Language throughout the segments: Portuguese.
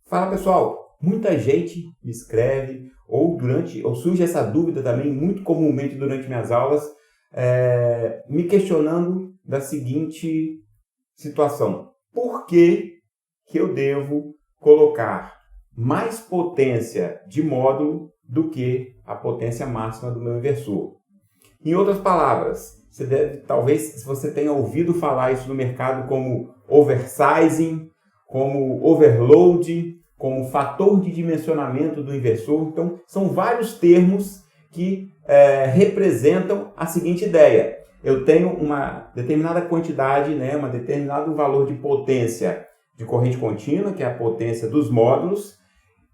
Fala pessoal, muita gente me escreve ou surge essa dúvida também muito comumente durante minhas aulas, me questionando da seguinte situação: por que eu devo colocar mais potência de módulo do que a potência máxima do meu inversor? Em outras palavras, talvez você tenha ouvido falar isso no mercado como oversizing, como overload, como fator de dimensionamento do inversor. Então, são vários termos que representam a seguinte ideia: eu tenho uma determinada quantidade, um determinado valor de potência de corrente contínua, que é a potência dos módulos,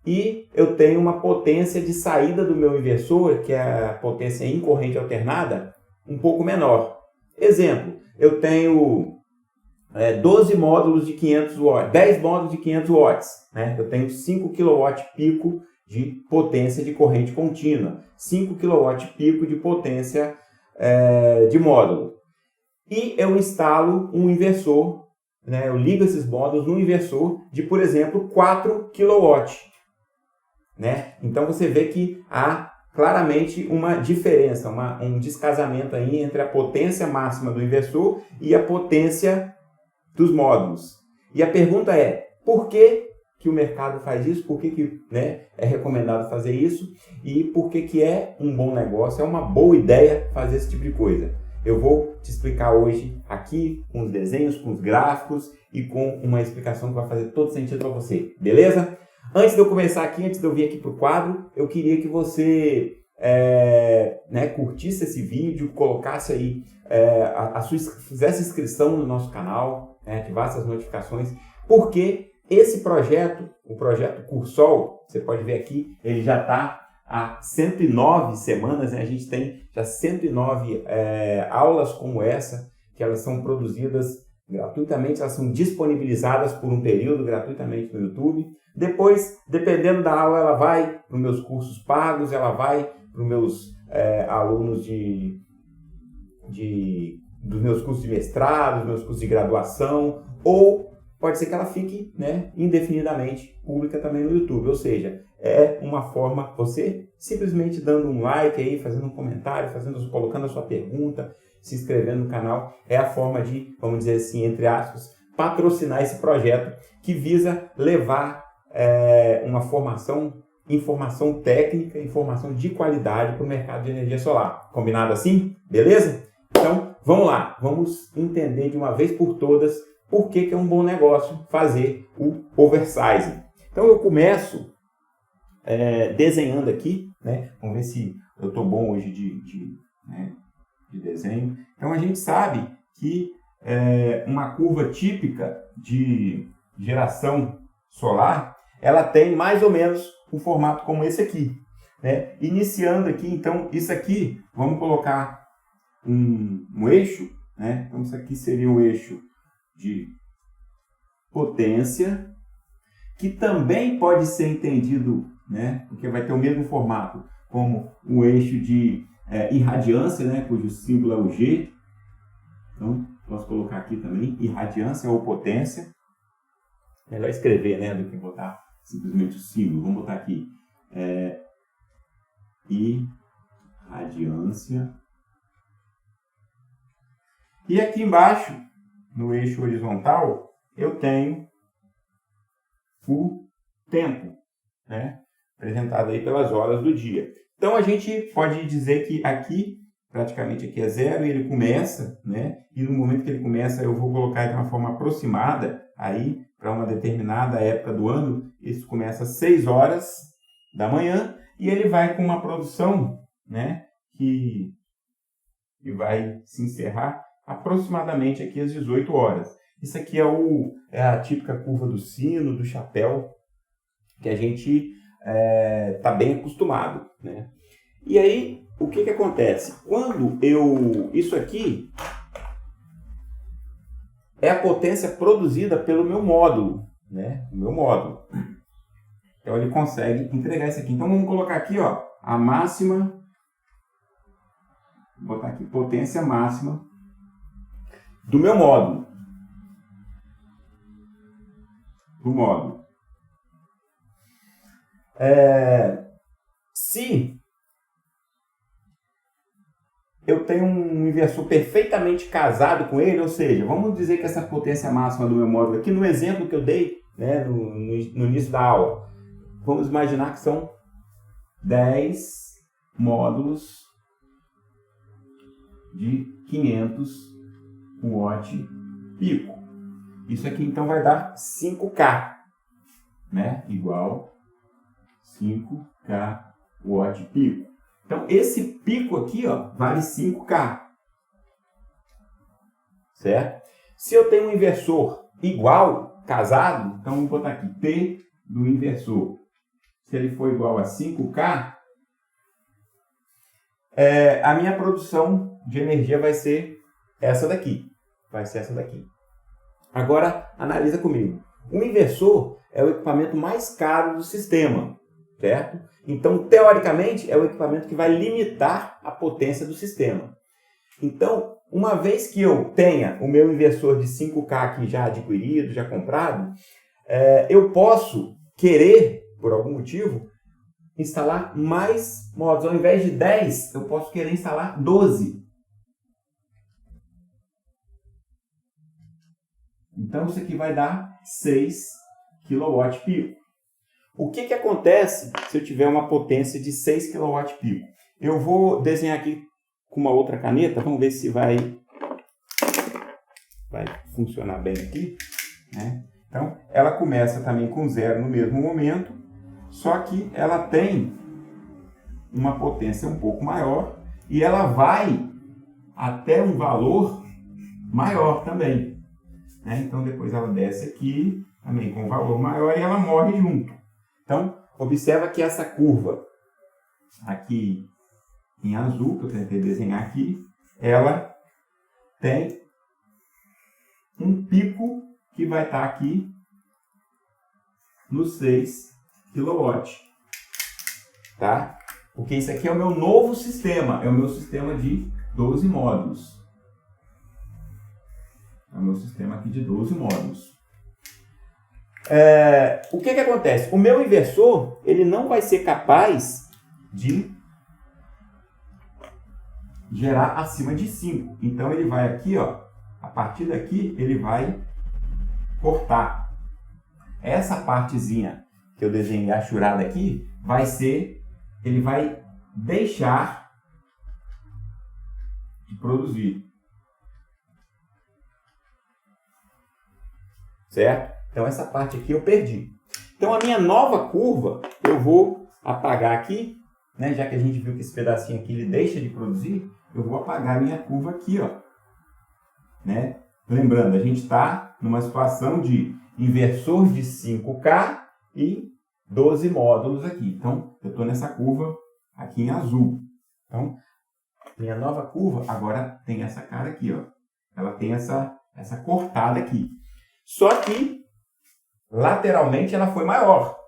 e eu tenho uma potência de saída do meu inversor, que é a potência em corrente alternada, um pouco menor. Exemplo, eu tenho 12 módulos de 500 watts, 10 módulos de 500 watts. Eu tenho 5 kW pico de potência de corrente contínua, 5 kW pico de potência de módulo. E eu instalo um inversor, eu ligo esses módulos num inversor de, por exemplo, 4 kW. Então você vê que há claramente uma diferença, um descasamento aí entre a potência máxima do inversor e a potência dos módulos. E a pergunta é: por que o mercado faz isso? Por que é recomendado fazer isso? E por que é um bom negócio, é uma boa ideia fazer esse tipo de coisa? Eu vou te explicar hoje aqui com os desenhos, com os gráficos e com uma explicação que vai fazer todo sentido para você, beleza? Antes de eu começar aqui, antes de eu vir aqui para o quadro, eu queria que você curtisse esse vídeo, colocasse aí, fizesse inscrição no nosso canal, ativasse as notificações, porque esse projeto, o projeto Cursol, você pode ver aqui, ele já está há 109 semanas, a gente tem já 109 aulas como essa, que elas são produzidas gratuitamente, elas são disponibilizadas por um período gratuitamente no YouTube. Depois, dependendo da aula, ela vai para os meus cursos pagos, ela vai para os meus alunos dos meus cursos de mestrado, dos meus cursos de graduação, ou pode ser que ela fique indefinidamente pública também no YouTube. Ou seja, é uma forma, você simplesmente dando um like aí, fazendo um comentário, colocando a sua pergunta, se inscrevendo no canal, é a forma de, vamos dizer assim, entre aspas, patrocinar esse projeto que visa levar uma informação técnica, informação de qualidade para o mercado de energia solar. Combinado assim? Beleza? Então, vamos lá. Vamos entender de uma vez por todas por que é um bom negócio fazer o oversizing. Então, eu começo desenhando aqui, Vamos ver se eu estou bom hoje de desenho. Então, a gente sabe que uma curva típica de geração solar, ela tem mais ou menos um formato como esse aqui. Iniciando aqui, então, isso aqui, vamos colocar um eixo, Então, isso aqui seria o eixo de potência, que também pode ser entendido, porque vai ter o mesmo formato, como um eixo de irradiância, cujo símbolo é o G. Então, posso colocar aqui também irradiância ou potência. Melhor escrever, do que botar simplesmente o símbolo. Vamos botar aqui irradiância. E aqui embaixo, no eixo horizontal, eu tenho o tempo, apresentado aí pelas horas do dia. Então, a gente pode dizer que aqui, praticamente aqui é zero, e ele começa, e no momento que ele começa, eu vou colocar de uma forma aproximada, aí, para uma determinada época do ano, isso começa às 6 horas da manhã, e ele vai com uma produção, que vai se encerrar aproximadamente aqui às 18 horas. Isso aqui é a típica curva do sino, do chapéu, que a gente está bem acostumado, E aí, o que acontece? Isso aqui é a potência produzida pelo meu módulo, o meu módulo. Então, ele consegue entregar isso aqui. Então, vamos colocar aqui, a máxima, vou botar aqui, potência máxima do meu módulo. Se eu tenho um inversor perfeitamente casado com ele, ou seja, vamos dizer que essa potência máxima do meu módulo aqui, no exemplo que eu dei, né, no início da aula, vamos imaginar que são 10 módulos de 500 watt pico. Isso aqui então vai dar 5K, né? Igual 5K watt pico. Então esse pico aqui, ó, vale 5K, certo? Se eu tenho um inversor igual, casado, então vou botar aqui P do inversor. Se ele for igual a 5K, a minha produção de energia vai ser essa daqui. Agora, analisa comigo. O inversor é o equipamento mais caro do sistema, certo? Então, teoricamente, é o equipamento que vai limitar a potência do sistema. Então, uma vez que eu tenha o meu inversor de 5K aqui já adquirido, já comprado, eu posso querer, por algum motivo, instalar mais módulos. Ao invés de 10, eu posso querer instalar 12. Então, isso aqui vai dar 6 kWp. O que acontece se eu tiver uma potência de 6 kWp? Eu vou desenhar aqui com uma outra caneta. Vamos ver se vai funcionar bem aqui, né? Então, ela começa também com 0 no mesmo momento, só que ela tem uma potência um pouco maior e ela vai até um valor maior também, né? Então, depois ela desce aqui, também com um valor maior, e ela morre junto. Então, observa que essa curva aqui em azul, que eu tentei desenhar aqui, ela tem um pico que vai estar aqui no 6 kW, tá? Porque isso aqui é o meu novo sistema, é o meu sistema de 12 módulos. É o meu sistema aqui de 12 módulos. O que acontece? O meu inversor, ele não vai ser capaz de gerar acima de 5. Então, ele vai aqui, ó, a partir daqui, ele vai cortar. Essa partezinha que eu desenhei achurada aqui, ele vai deixar de produzir. Certo? Então, essa parte aqui eu perdi. Então, a minha nova curva, eu vou apagar aqui, né? Já que a gente viu que esse pedacinho aqui ele deixa de produzir, eu vou apagar a minha curva aqui, ó, né? Lembrando, a gente está numa situação de inversor de 5K e 12 módulos aqui. Então, eu estou nessa curva aqui em azul. Então, minha nova curva agora tem essa cara aqui, ó. Ela tem essa cortada aqui. Só que, lateralmente, ela foi maior.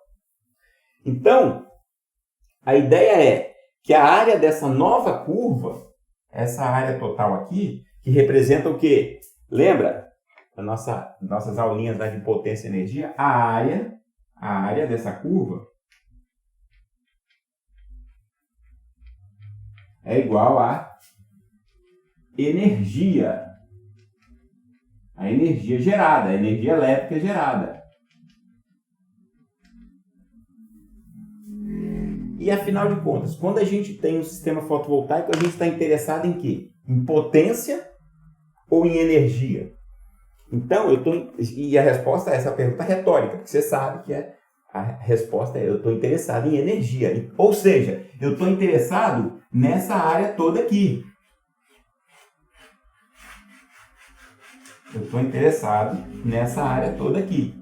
Então, a ideia é que a área dessa nova curva, essa área total aqui, que representa o quê? Lembra? Nossas aulinhas lá de potência e energia, a área dessa curva é igual a energia. A energia gerada, a energia elétrica gerada. E afinal de contas, quando a gente tem um sistema fotovoltaico, a gente está interessado em quê? Em potência ou em energia? Então, e a resposta a essa pergunta é retórica, porque você sabe que a resposta é: eu estou interessado em energia. Ou seja, eu estou interessado nessa área toda aqui. Eu estou interessado nessa área toda aqui.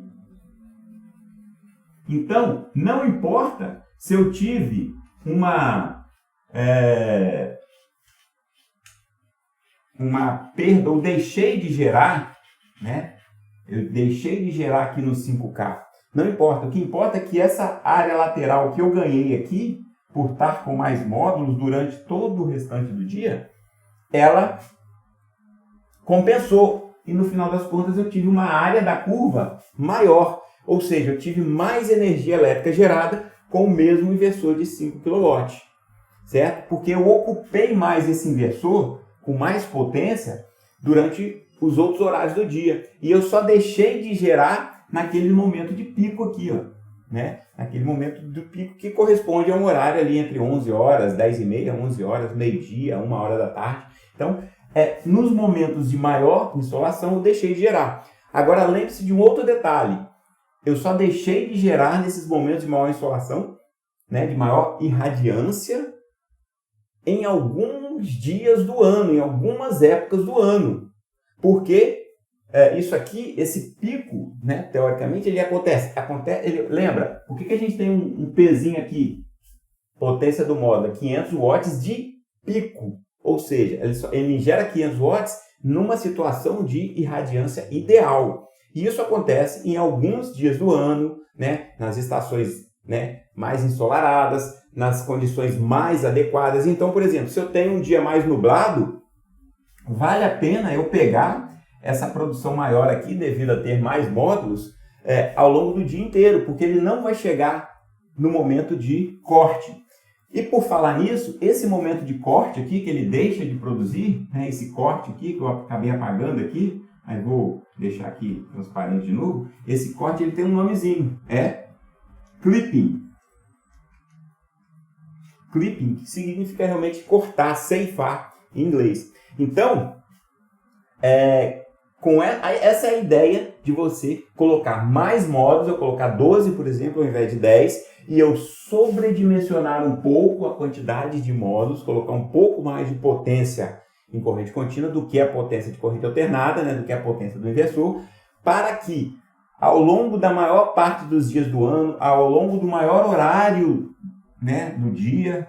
Então, não importa se eu tive uma perda ou deixei de gerar, né? Eu deixei de gerar aqui no 5K. Não importa. O que importa é que essa área lateral que eu ganhei aqui, por estar com mais módulos durante todo o restante do dia, ela compensou. E no final das contas eu tive uma área da curva maior. Ou seja, eu tive mais energia elétrica gerada com o mesmo inversor de 5 kW, certo? Porque eu ocupei mais esse inversor com mais potência durante os outros horários do dia. E eu só deixei de gerar naquele momento de pico aqui, ó, né? Naquele momento do pico que corresponde a um horário ali entre 11 horas, 10h30, 11 horas, meio-dia, 1 hora da tarde. Então, nos momentos de maior insolação, eu deixei de gerar. Agora, lembre-se de um outro detalhe. Eu só deixei de gerar nesses momentos de maior insolação, né, de maior irradiância, em alguns dias do ano, em algumas épocas do ano. Porque isso aqui, esse pico, né, teoricamente, ele acontece. Lembra, por que a gente tem um pezinho aqui? Potência do módulo, 500 watts de pico. Ou seja, ele gera 500 watts numa situação de irradiância ideal. E isso acontece em alguns dias do ano, né, nas estações, né, mais ensolaradas, nas condições mais adequadas. Então, por exemplo, se eu tenho um dia mais nublado, vale a pena eu pegar essa produção maior aqui, devido a ter mais módulos, ao longo do dia inteiro, porque ele não vai chegar no momento de corte. E por falar nisso, esse momento de corte aqui, que ele deixa de produzir, né, esse corte aqui, que eu acabei apagando aqui, mas vou deixar aqui transparente de novo, esse corte ele tem um nomezinho, é clipping. Clipping, que significa realmente cortar, ceifar em inglês. Então, essa é a ideia de você colocar mais módulos, eu colocar 12, por exemplo, ao invés de 10, e eu sobredimensionar um pouco a quantidade de módulos, colocar um pouco mais de potência em corrente contínua do que a potência de corrente alternada, né, do que a potência do inversor, para que ao longo da maior parte dos dias do ano, ao longo do maior horário, né, do dia,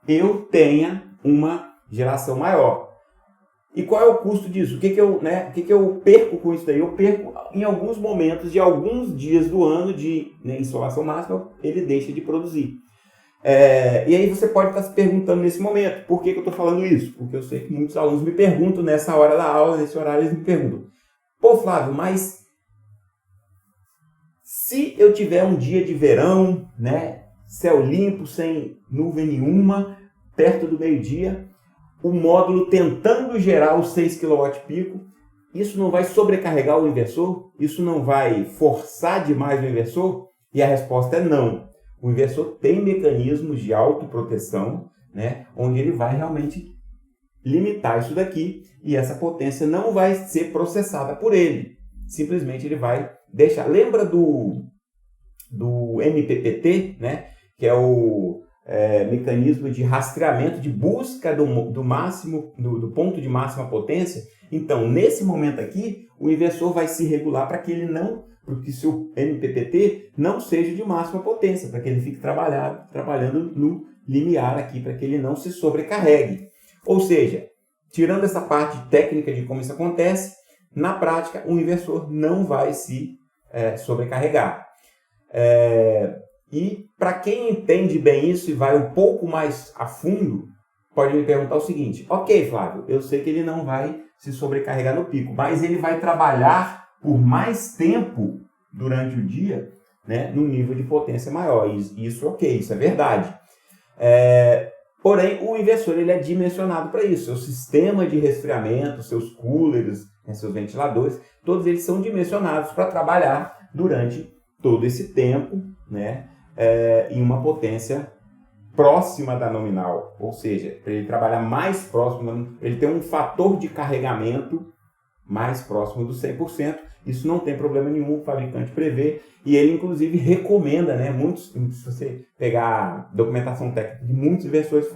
eu tenha uma geração maior. E qual é o custo disso? O que eu perco com isso daí? Eu perco em alguns momentos de alguns dias do ano de insolação máxima, ele deixa de produzir. E aí você pode estar se perguntando nesse momento, por que eu estou falando isso? Porque eu sei que muitos alunos me perguntam nessa hora da aula, nesse horário, eles me perguntam: pô, Flávio, mas se eu tiver um dia de verão, né, céu limpo, sem nuvem nenhuma, perto do meio-dia, o módulo tentando gerar os 6 kW pico, isso não vai sobrecarregar o inversor? Isso não vai forçar demais o inversor? E a resposta é não. O inversor tem mecanismos de autoproteção, né, onde ele vai realmente limitar isso daqui e essa potência não vai ser processada por ele. Simplesmente ele vai deixar. Lembra do MPPT, né, que é o mecanismo de rastreamento, de busca do ponto de máxima potência? Então, nesse momento aqui, o inversor vai se regular para que ele não, porque se o MPPT não seja de máxima potência, para que ele fique trabalhando no limiar aqui, para que ele não se sobrecarregue. Ou seja, tirando essa parte técnica de como isso acontece, na prática o inversor não vai se sobrecarregar. E para quem entende bem isso e vai um pouco mais a fundo, pode me perguntar o seguinte: ok, Flávio, eu sei que ele não vai se sobrecarregar no pico, mas ele vai trabalhar por mais tempo durante o dia, né, num nível de potência maior. Isso ok, isso é verdade. Porém, o inversor ele é dimensionado para isso. Seu sistema de resfriamento, seus coolers, né, seus ventiladores, todos eles são dimensionados para trabalhar durante todo esse tempo, né, em uma potência próxima da nominal, ou seja, para ele trabalhar mais próximo, ele tem um fator de carregamento mais próximo do 100%, isso não tem problema nenhum, o fabricante prevê, e ele inclusive recomenda, né, se você pegar a documentação técnica de muitos inversores,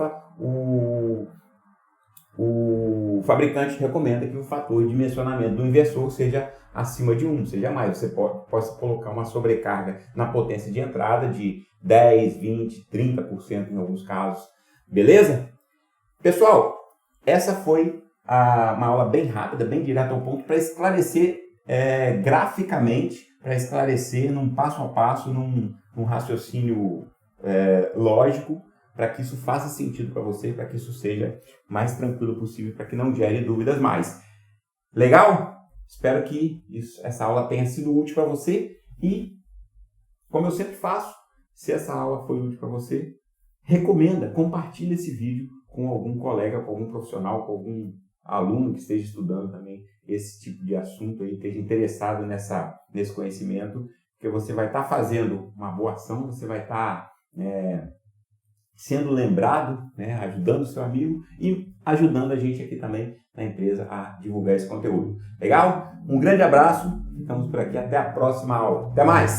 o fabricante recomenda que o fator de dimensionamento do inversor seja acima de 1, seja mais. Você possa colocar uma sobrecarga na potência de entrada de 10, 20, 30% em alguns casos. Beleza? Pessoal, essa foi uma aula bem rápida, bem direta ao ponto, para esclarecer graficamente, para esclarecer num passo a passo, num raciocínio lógico, para que isso faça sentido para você, para que isso seja mais tranquilo possível, para que não gere dúvidas mais. Legal? Espero que essa aula tenha sido útil para você e, como eu sempre faço, Se essa aula foi útil para você, recomenda, compartilha esse vídeo com algum colega, com algum profissional, com algum aluno que esteja estudando também esse tipo de assunto aí, esteja interessado nesse conhecimento, porque você vai estar fazendo uma boa ação, você vai estar sendo lembrado, né, ajudando o seu amigo e ajudando a gente aqui também na empresa a divulgar esse conteúdo. Legal? Um grande abraço, ficamos por aqui, até a próxima aula. Até mais!